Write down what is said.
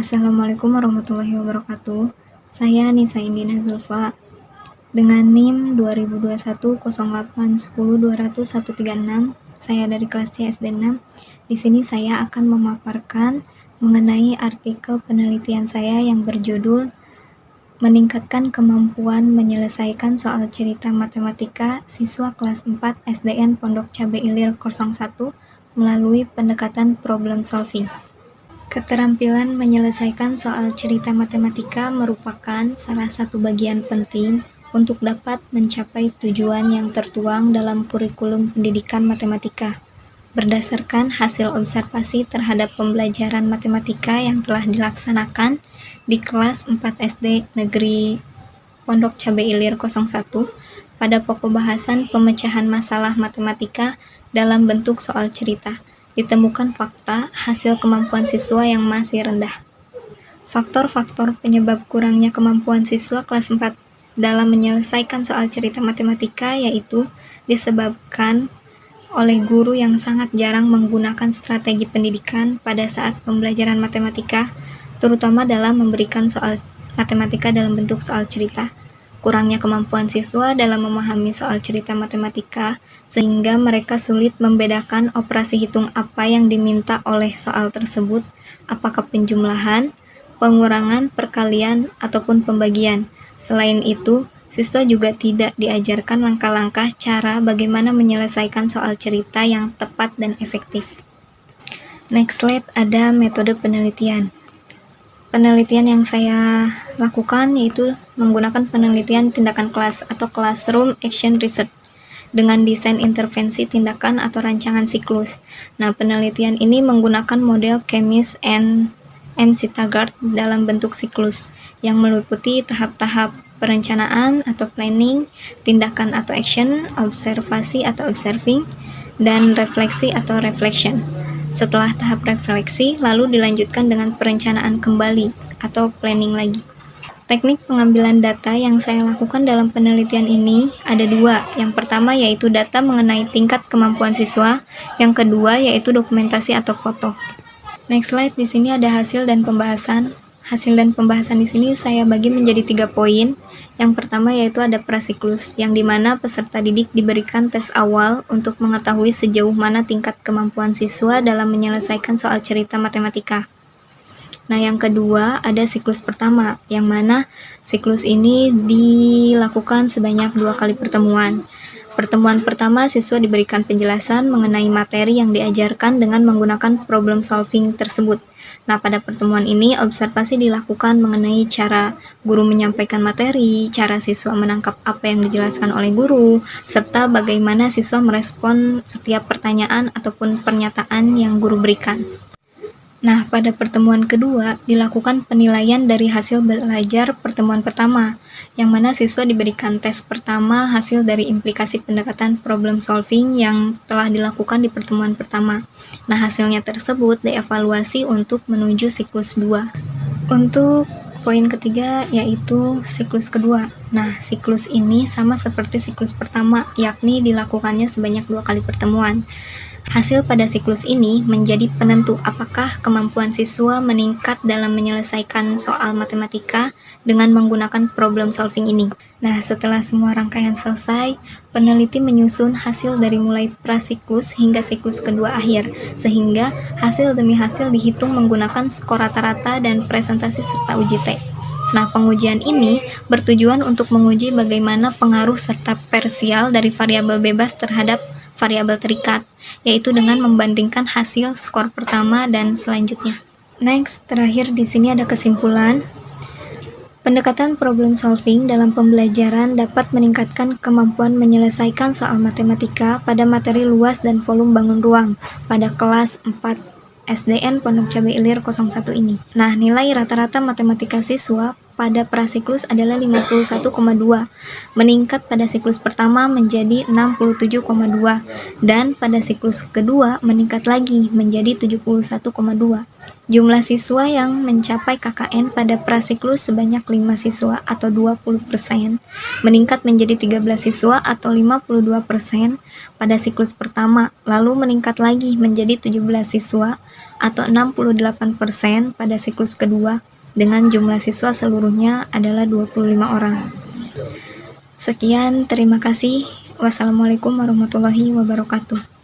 Assalamualaikum warahmatullahi wabarakatuh. Saya Nisa Indina Zulfa dengan NIM 202108102136. Saya dari kelas C SD 6. Di sini saya akan memaparkan mengenai artikel penelitian saya yang berjudul Meningkatkan kemampuan menyelesaikan soal cerita matematika siswa kelas 4 SDN Pondok Cabe Ilir 01 melalui pendekatan problem solving. Keterampilan menyelesaikan soal cerita matematika merupakan salah satu bagian penting untuk dapat mencapai tujuan yang tertuang dalam kurikulum pendidikan matematika. Berdasarkan hasil observasi terhadap pembelajaran matematika yang telah dilaksanakan di kelas 4 SD Negeri Pondok Cabe Ilir 01 pada pokok bahasan pemecahan masalah matematika dalam bentuk soal cerita, ditemukan fakta hasil kemampuan siswa yang masih rendah. Faktor-faktor penyebab kurangnya kemampuan siswa kelas 4 dalam menyelesaikan soal cerita matematika yaitu disebabkan oleh guru yang sangat jarang menggunakan strategi pendidikan pada saat pembelajaran matematika, terutama dalam memberikan soal matematika dalam bentuk soal cerita. Kurangnya kemampuan siswa dalam memahami soal cerita matematika sehingga mereka sulit membedakan operasi hitung apa yang diminta oleh soal tersebut, apakah penjumlahan, pengurangan, perkalian, ataupun pembagian. Selain itu, siswa juga tidak diajarkan langkah-langkah cara bagaimana menyelesaikan soal cerita yang tepat dan efektif. Next slide ada metode penelitian. Penelitian yang saya lakukan yaitu menggunakan penelitian tindakan kelas atau classroom action research dengan desain intervensi tindakan atau rancangan siklus. Nah, penelitian ini menggunakan model Chemis and Taggart dalam bentuk siklus yang meliputi tahap-tahap perencanaan atau planning, tindakan atau action, observasi atau observing, dan refleksi atau reflection. Setelah tahap refleksi, lalu dilanjutkan dengan perencanaan kembali atau planning lagi. Teknik pengambilan data yang saya lakukan dalam penelitian ini ada dua. Yang pertama yaitu data mengenai tingkat kemampuan siswa, yang kedua yaitu dokumentasi atau foto. Next slide, di sini ada hasil dan pembahasan. Hasil dan pembahasan di sini saya bagi menjadi 3 poin. Yang pertama yaitu ada prasiklus, yang dimana peserta didik diberikan tes awal untuk mengetahui sejauh mana tingkat kemampuan siswa dalam menyelesaikan soal cerita matematika. Nah, yang kedua ada siklus pertama, yang mana siklus ini dilakukan sebanyak 2 kali pertemuan. Pertemuan pertama, siswa diberikan penjelasan mengenai materi yang diajarkan dengan menggunakan problem solving tersebut. Nah, pada pertemuan ini, observasi dilakukan mengenai cara guru menyampaikan materi, cara siswa menangkap apa yang dijelaskan oleh guru, serta bagaimana siswa merespon setiap pertanyaan ataupun pernyataan yang guru berikan. Nah, pada pertemuan kedua, dilakukan penilaian dari hasil belajar pertemuan pertama, yang mana siswa diberikan tes pertama hasil dari implikasi pendekatan problem solving yang telah dilakukan di pertemuan pertama. Nah, hasilnya tersebut dievaluasi untuk menuju siklus 2. Untuk poin ketiga yaitu siklus kedua. Nah, siklus ini sama seperti siklus pertama, yakni dilakukannya sebanyak 2 kali pertemuan. Hasil pada siklus ini menjadi penentu apakah kemampuan siswa meningkat dalam menyelesaikan soal matematika dengan menggunakan problem solving ini. Nah, setelah semua rangkaian selesai, peneliti menyusun hasil dari mulai prasiklus hingga siklus kedua akhir, sehingga hasil demi hasil dihitung menggunakan skor rata-rata dan presentasi serta uji T. Nah, pengujian ini bertujuan untuk menguji bagaimana pengaruh serta parsial dari variabel bebas terhadap variabel terikat, yaitu dengan membandingkan hasil skor pertama dan selanjutnya. Next, terakhir di sini ada kesimpulan. Pendekatan problem solving dalam pembelajaran dapat meningkatkan kemampuan menyelesaikan soal matematika pada materi luas dan volume bangun ruang pada kelas 4 SDN Pondok Cabe Ilir 01 ini. Nah, nilai rata-rata matematika siswa pada prasiklus adalah 51,2, meningkat pada siklus pertama menjadi 67,2, dan pada siklus kedua meningkat lagi menjadi 71,2. Jumlah siswa yang mencapai KKN pada prasiklus sebanyak 5 siswa atau 20%, meningkat menjadi 13 siswa atau 52% pada siklus pertama, lalu meningkat lagi menjadi 17 siswa atau 68% pada siklus kedua, dengan jumlah siswa seluruhnya adalah 25 orang. Sekian, terima kasih. Wassalamualaikum warahmatullahi wabarakatuh.